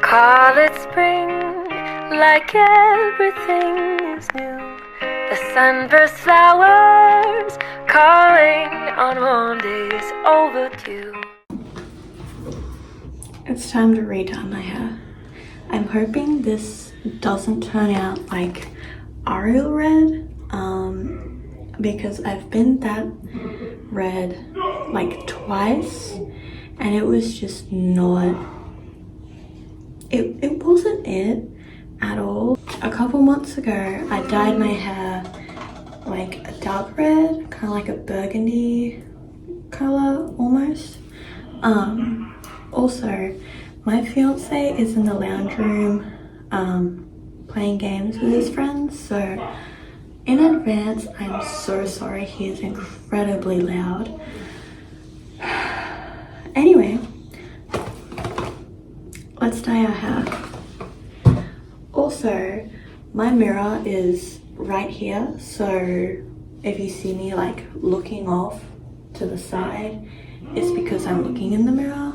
Call it spring, like everything is new. The sunburst flowers calling on warm days overdue. It's time to redye my hair. I'm hoping this doesn't turn out like Ariel red, because I've been that red like twice and it was just not, it wasn't it at all. A couple months ago I dyed my hair like a dark red, kind of like a burgundy color almost. Also my fiance is in the lounge room playing games with his friends, so in advance I'm so sorry, he is incredibly loud. Anyway, let's dye our hair. Also, my mirror is right here, so if you see me like looking off to the side, it's because I'm looking in the mirror,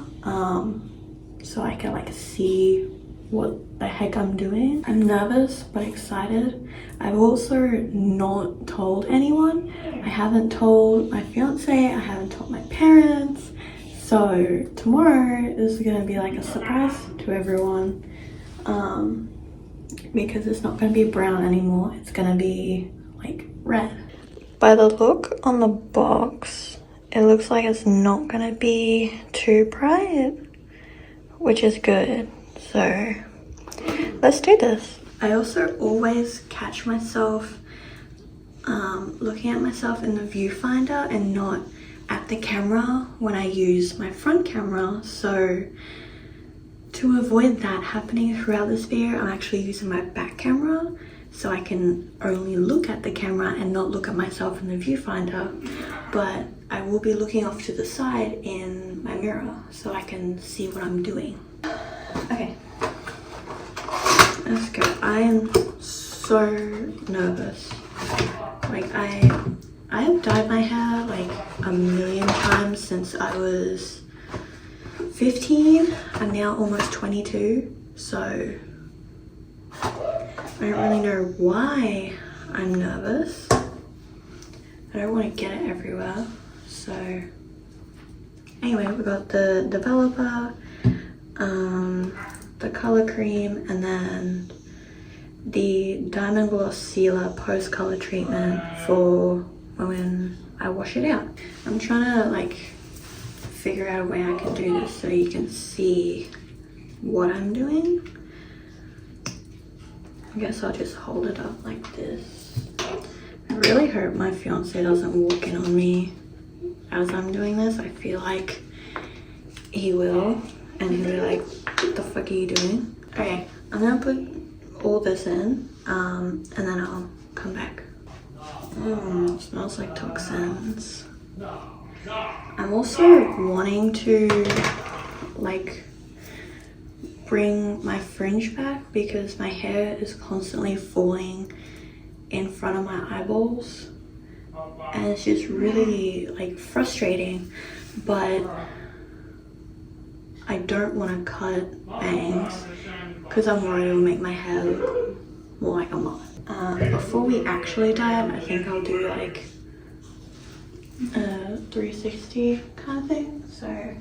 so I can like see what the heck I'm doing. I'm nervous but excited. I've also not told anyone. I haven't told my fiance, I haven't told my parents. So tomorrow is gonna be like a surprise to everyone, because it's not gonna be brown anymore, it's gonna be like red. By the look on the box, it looks like it's not gonna be too bright, which is good. So let's do this. I also always catch myself looking at myself in the viewfinder and not at the camera when I use my front camera. So to avoid that happening throughout this video, I'm actually using my back camera so I can only look at the camera and not look at myself in the viewfinder. But I will be looking off to the side in my mirror so I can see what I'm doing. Okay, let's go. I am so nervous. Like I have dyed my hair like a million times since I was 15. I'm now almost 22, so I don't really know why I'm nervous. I don't want to get it everywhere. So anyway, we got the developer, the color cream, and then the diamond gloss sealer post color treatment for when I wash it out. I'm trying to like figure out a way I can do this so you can see what I'm doing. I guess I'll just hold it up like this. I really hope my fiance doesn't walk in on me as I'm doing this. I feel like he will, and he'll be like, what the fuck are you doing? Okay, I'm gonna put all this in, and then I'll come back. It smells like toxins. I'm also wanting to like bring my fringe back because my hair is constantly falling in front of my eyeballs and it's just really like frustrating, but I don't want to cut bangs because I'm worried it will make my hair look more like a mullet. Before we actually dye it, I think I'll do like a 360 kind of thing, so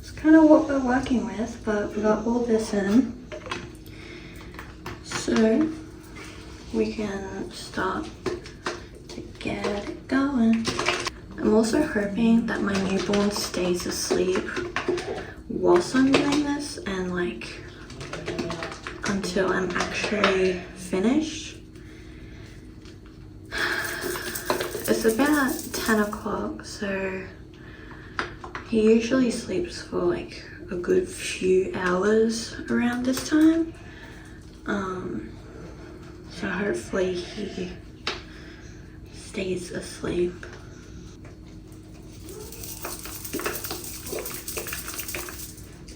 it's kind of what we're working with, but we got all this in so we can start to get it going. I'm also hoping that my newborn stays asleep whilst I'm doing this and like until I'm actually finished. It's about 10 o'clock, so he usually sleeps for like a good few hours around this time. So hopefully he stays asleep.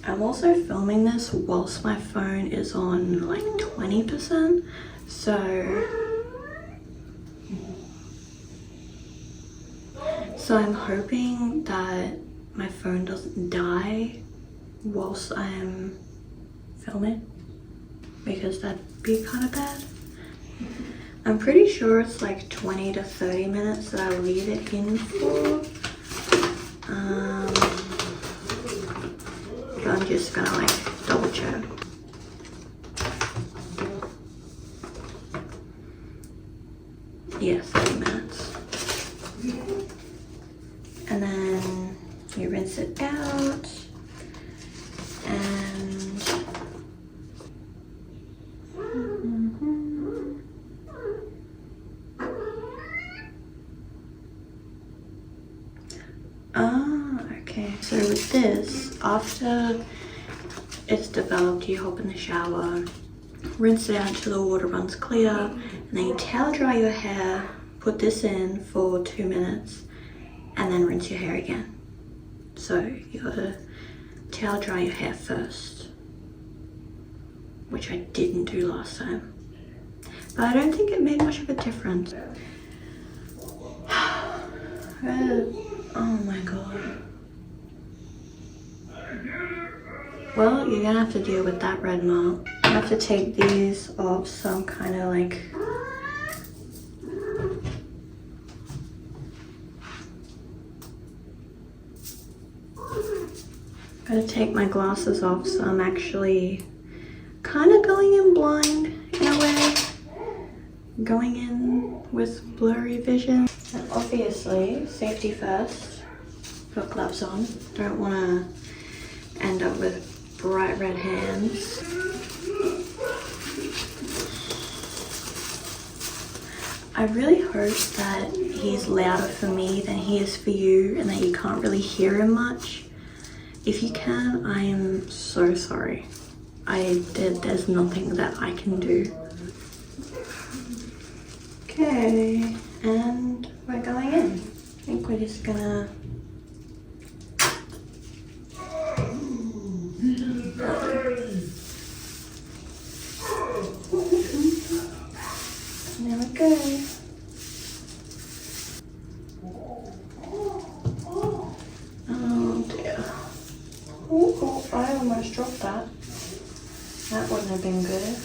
I'm also filming this whilst my phone is on like 20%, so So I'm hoping that my phone doesn't die whilst I'm filming, because that'd be kind of bad. I'm pretty sure it's like 20 to 30 minutes that I leave it in for. But I'm just gonna like double check. Yeah, 30 minutes. And then you rinse it out and okay. So with this, after it's developed, you hop in the shower, rinse it out until the water runs clear, and then you towel dry your hair, put this in for 2 minutes, and then rinse your hair again. So you gotta towel dry your hair first, which I didn't do last time. But I don't think it made much of a difference. Oh my god. Well, you're gonna have to deal with that red mark. I have to take these off, so I'm kind of like... Gotta take my glasses off, so I'm actually kind of going in blind in a way. Going in with blurry vision. And obviously, safety first. Put gloves on. Don't want to end up with bright red hands. I really hope that he's louder for me than he is for you and that you can't really hear him much. If you can, I am so sorry. There's nothing that I can do. Okay, and we're going in. I think we're just gonna... There we go. Oh dear. Oh, I almost dropped that. That wouldn't have been good.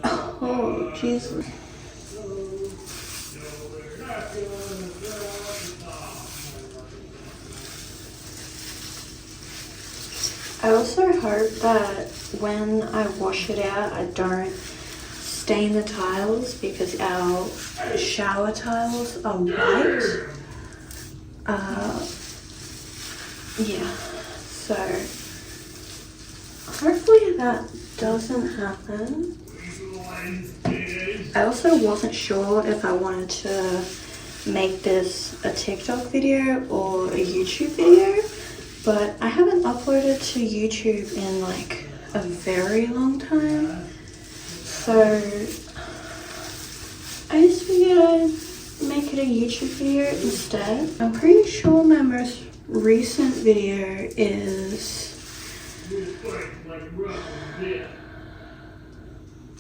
Oh, Jesus. I also hope that when I wash it out, I don't stain the tiles, because our shower tiles are white. Yeah, so hopefully that doesn't happen. I also wasn't sure if I wanted to make this a TikTok video or a YouTube video, but I haven't uploaded to YouTube in like a very long time, so I just figured I'd make it a YouTube video instead. I'm pretty sure my most recent video is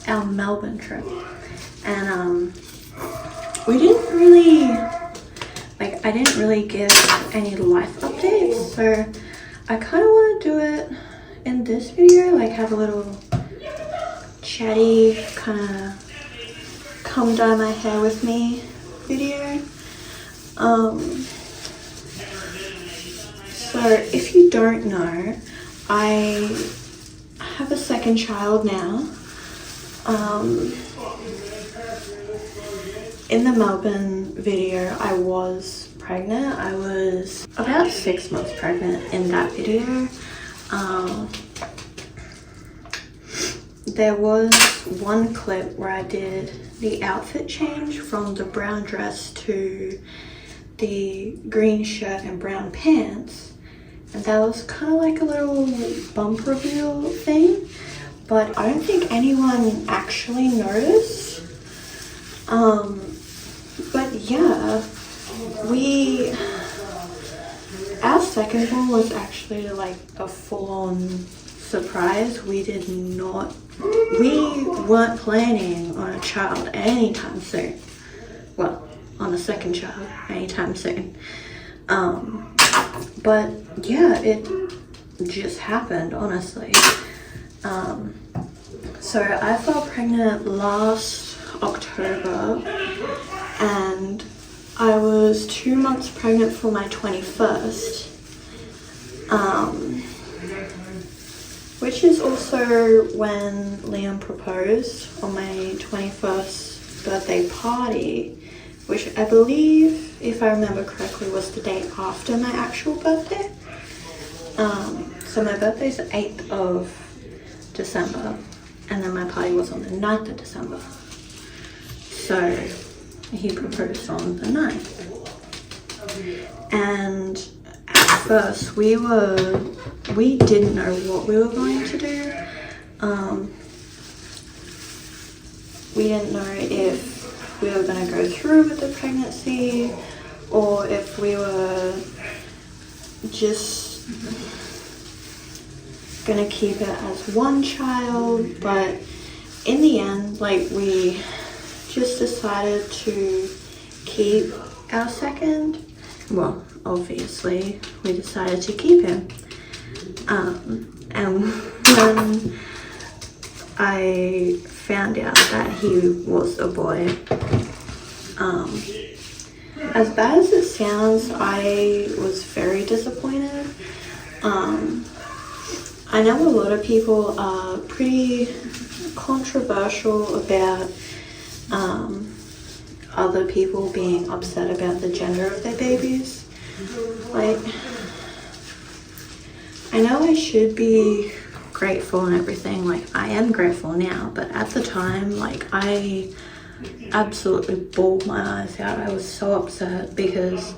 our Melbourne trip, and we didn't really, like, I didn't really give any life updates, so I kind of want to do it in this video, like have a little chatty kind of come dye my hair with me video. So if you don't know, I have a second child now. In the Melbourne video, I was pregnant. I was about 6 months pregnant in that video. There was one clip where I did the outfit change from the brown dress to the green shirt and brown pants, and that was kind of like a little bump reveal thing, but I don't think anyone actually noticed. But yeah, our second one was actually like a full-on surprise, we weren't planning on a child anytime soon. Well, on a second child anytime soon. But yeah, it just happened, honestly. So I fell pregnant last October, and I was 2 months pregnant for my 21st, which is also when Liam proposed on my 21st birthday party, which I believe, if I remember correctly, was the day after my actual birthday. So my birthday's the 8th of December, and then my party was on the 9th of December. So he proposed on the 9th. And at first we didn't know what we were going to do. We didn't know if we were going to go through with the pregnancy, or if we were just gonna keep it as one child. But in the end, like, we just decided to keep our second. Well, obviously we decided to keep him, and when I found out that he was a boy, as bad as it sounds, I was very disappointed. I know a lot of people are pretty controversial about other people being upset about the gender of their babies. Like, I know I should be grateful and everything, like, I am grateful now, but at the time, like, I absolutely bawled my eyes out. I was so upset because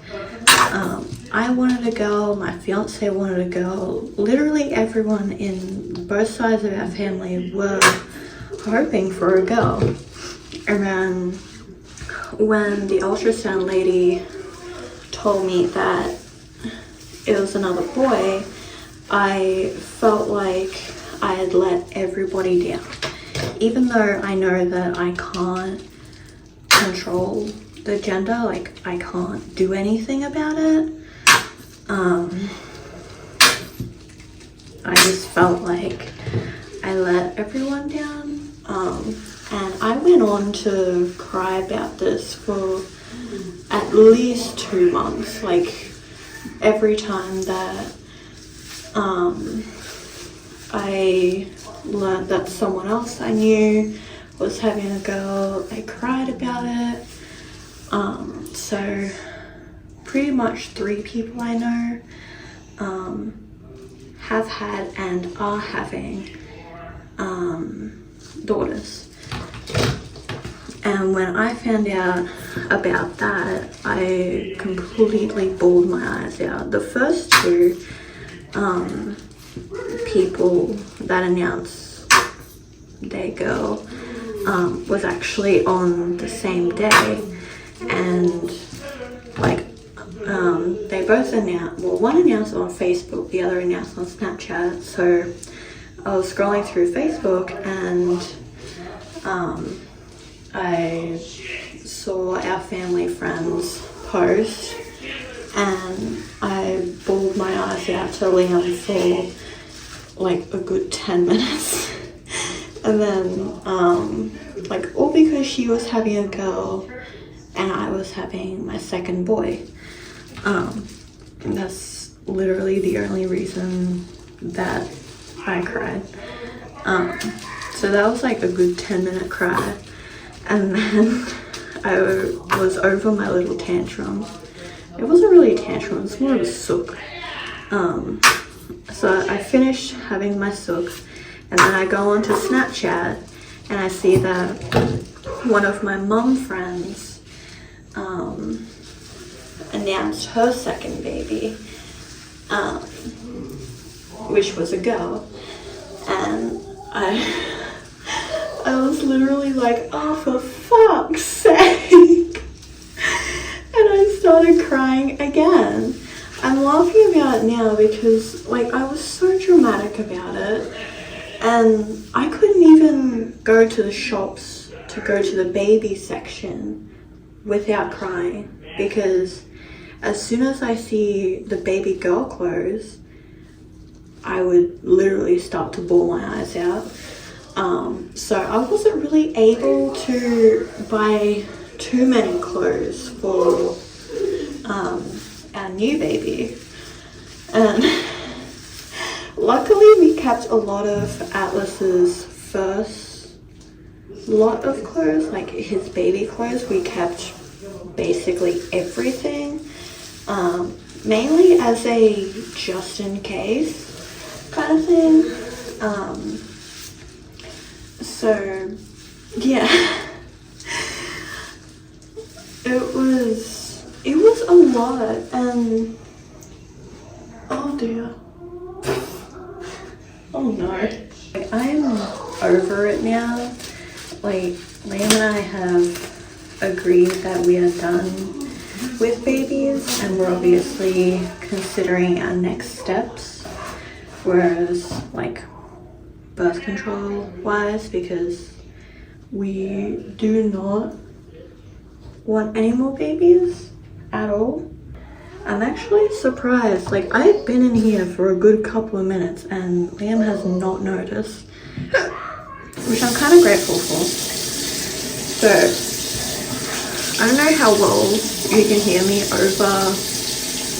I wanted a girl, my fiance wanted a girl, literally everyone in both sides of our family were hoping for a girl. And then when the ultrasound lady told me that it was another boy, I felt like I had let everybody down. Even though I know that I can't control the gender, like, I can't do anything about it, I just felt like I let everyone down. And I went on to cry about this for at least 2 months. Like, every time that I learned that someone else I knew was having a girl, I cried about it. So pretty much 3 people I know have had and are having daughters. And when I found out about that, I completely bawled my eyes out. The first 2 people that announced their girl was actually on the same day, and like they both announced, well, one announced on Facebook, the other announced on Snapchat. So I was scrolling through Facebook and I saw our family friends post, and I bawled my eyes out to Liam for like a good 10 minutes. And then like, all because she was having a girl and I was having my second boy. And that's literally the only reason that I cried. So that was like a good 10-minute cry. And then I was over my little tantrum. It wasn't really a tantrum, it was more of a sook. So I finished having my sook, and then I go onto Snapchat and I see that one of my mum friends announced her second baby, which was a girl. And I was literally like, oh, for fuck's sake. And I started crying again. I'm laughing about it now because like I was so dramatic about it, and I couldn't even go to the shops to go to the baby section without crying, because as soon as I see the baby girl clothes, I would literally start to bawl my eyes out. So I wasn't really able to buy too many clothes for our new baby, and luckily we kept a lot of Atlas's first lot of clothes, like his baby clothes. We kept basically everything, mainly as a just in case kind of thing. So yeah, it was a lot, and oh dear, oh no, like, I'm over it now. Like, Liam and I have agreed that we are done with babies, and we're obviously considering our next steps, whereas like birth control wise, because we do not want any more babies at all. I'm actually surprised, like I've been in here for a good couple of minutes and Liam has not noticed, which I'm kind of grateful for. So I don't know how well you can hear me over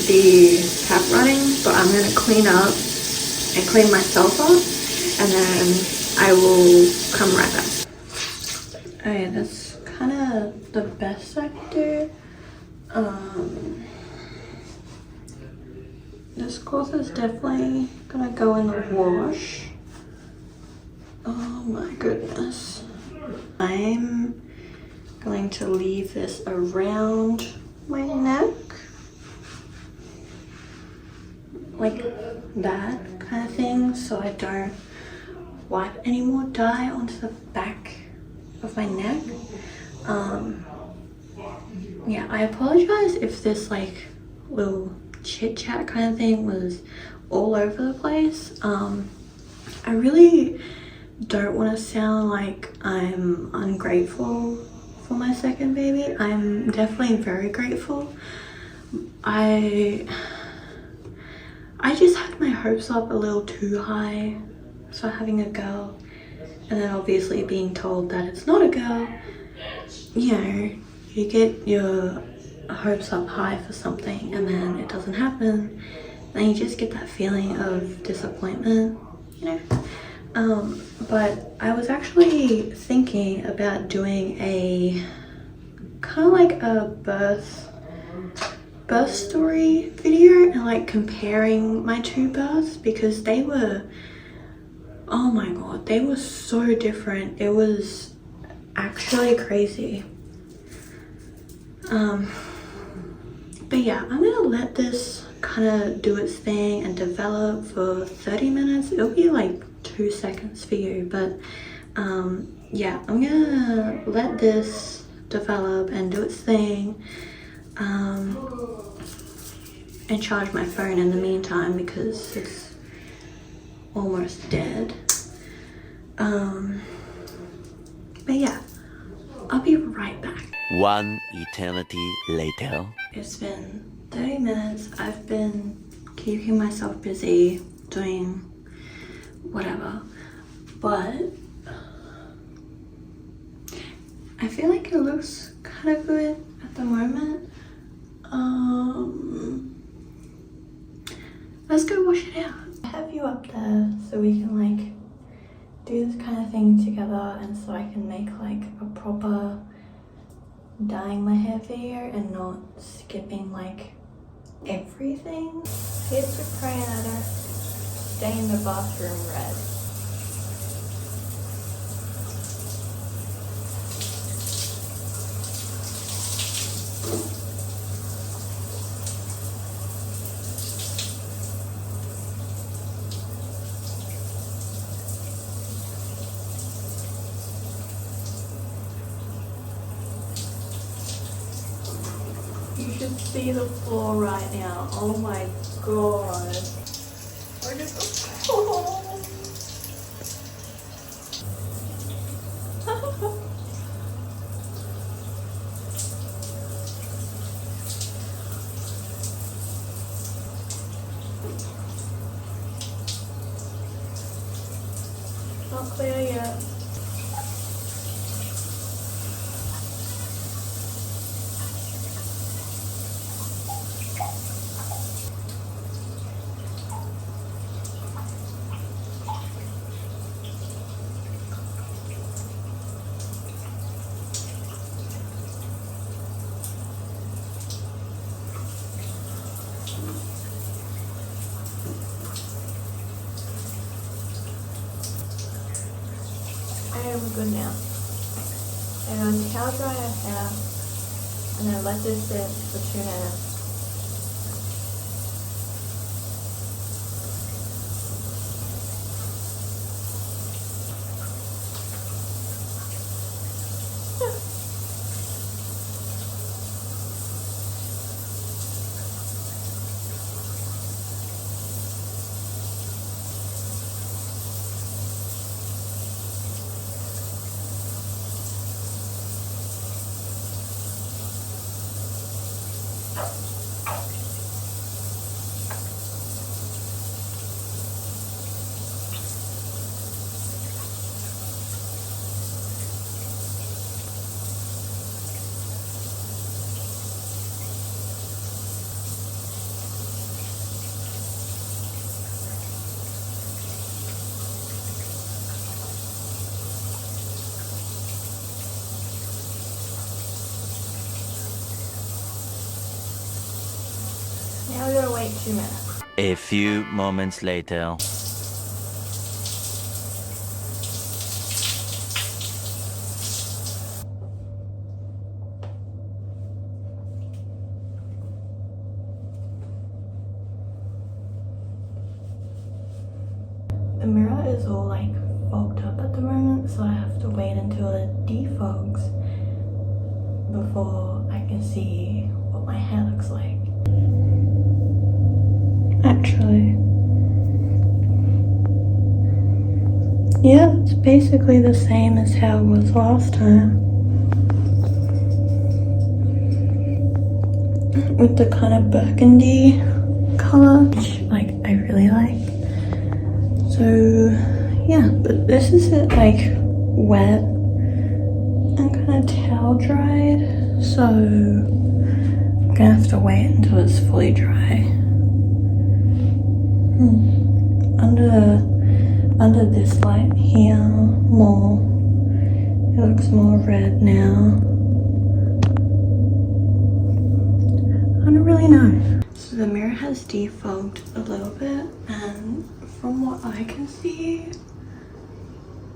the tap running, but I'm going to clean up and clean myself up, and then I will come right back. Okay, that's kind of the best I can do. This cloth is definitely gonna go in the wash. Oh my goodness. I'm going to leave this around my neck, like that kind of thing, so I don't wipe any more dye onto the back of my neck. Yeah, I apologize if this like little chit chat kind of thing was all over the place. I really don't want to sound like I'm ungrateful for my second baby. I'm definitely very grateful. I just had my hopes up a little too high for having a girl, and then obviously being told that it's not a girl, you know, you get your hopes up high for something and then it doesn't happen, then you just get that feeling of disappointment, you know. But I was actually thinking about doing a kind of like a birth story video and like comparing my two births, because they were, oh my god, they were so different. It was actually crazy. But yeah, I'm gonna let this kind of do its thing and develop for 30 minutes. It'll be like 2 seconds for you, but yeah, I'm gonna let this develop and do its thing, and charge my phone in the meantime because it's almost dead. But yeah, I'll be right back. One eternity later. It's been 30 minutes. I've been keeping myself busy doing whatever, but I feel like it looks kind of good at the moment. Let's go wash it out. I have you up there so we can like do this kind of thing together, and so I can make like a proper dyeing my hair video and not skipping like everything. Kids are praying at her. Stay in the bathroom red. You can see the floor right now. Oh my god. Look at the floor. Not clear yet. We're good now. I'm going to towel dry our hair and then let this sit for 2 minutes. Now we gotta wait 2 minutes. A few moments later. The mirror is all like fogged up at the moment, so I have to wait until it defogs before I can see what my hair looks like. Actually, yeah, it's basically the same as how it was last time. With the kind of burgundy color, which like I really like. So yeah, but this is it like wet and kind of towel dried, so I'm gonna have to wait until it's fully dry. Under this light here, it looks more red now. I don't really know. So the mirror has defogged a little bit, and from what I can see,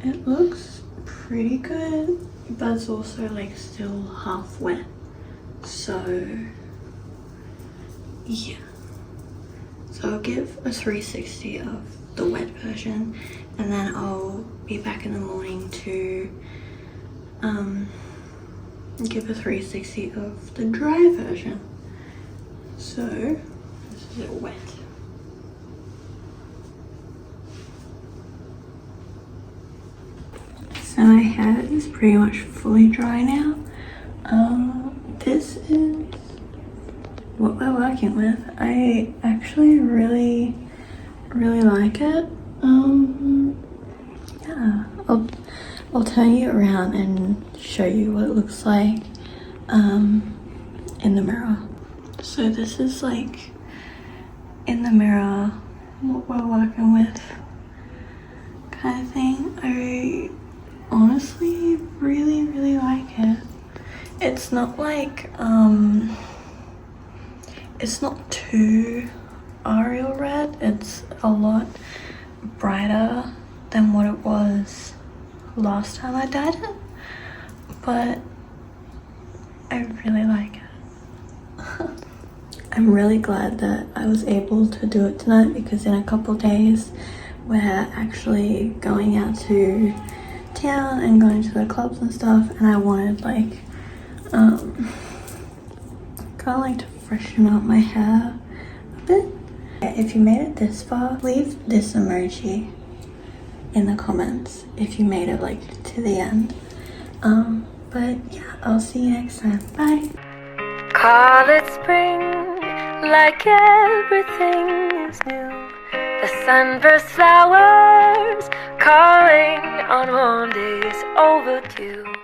it looks pretty good, but it's also like still half wet. So yeah. So I'll give a 360 of the wet version, and then I'll be back in the morning to give a 360 of the dry version. So this is it wet. So my hair is pretty much fully dry now. This is what we're working with. I actually really like it. Yeah, I'll turn you around and show you what it looks like in the mirror. So this is like in the mirror what we're working with kind of thing. I honestly really like it. It's not like it's not too Ariel red. It's a lot brighter than what it was last time I dyed it, but I really like it. I'm really glad that I was able to do it tonight, because in a couple days we're actually going out to town and going to the clubs and stuff, and I wanted like kind of like to freshen up my hair a bit. If you made it this far, leave this emoji in the comments if you made it like to the end. But yeah, I'll see you next time. Bye. Call it spring, like everything is new. The sunburst flowers calling on warm days overdue.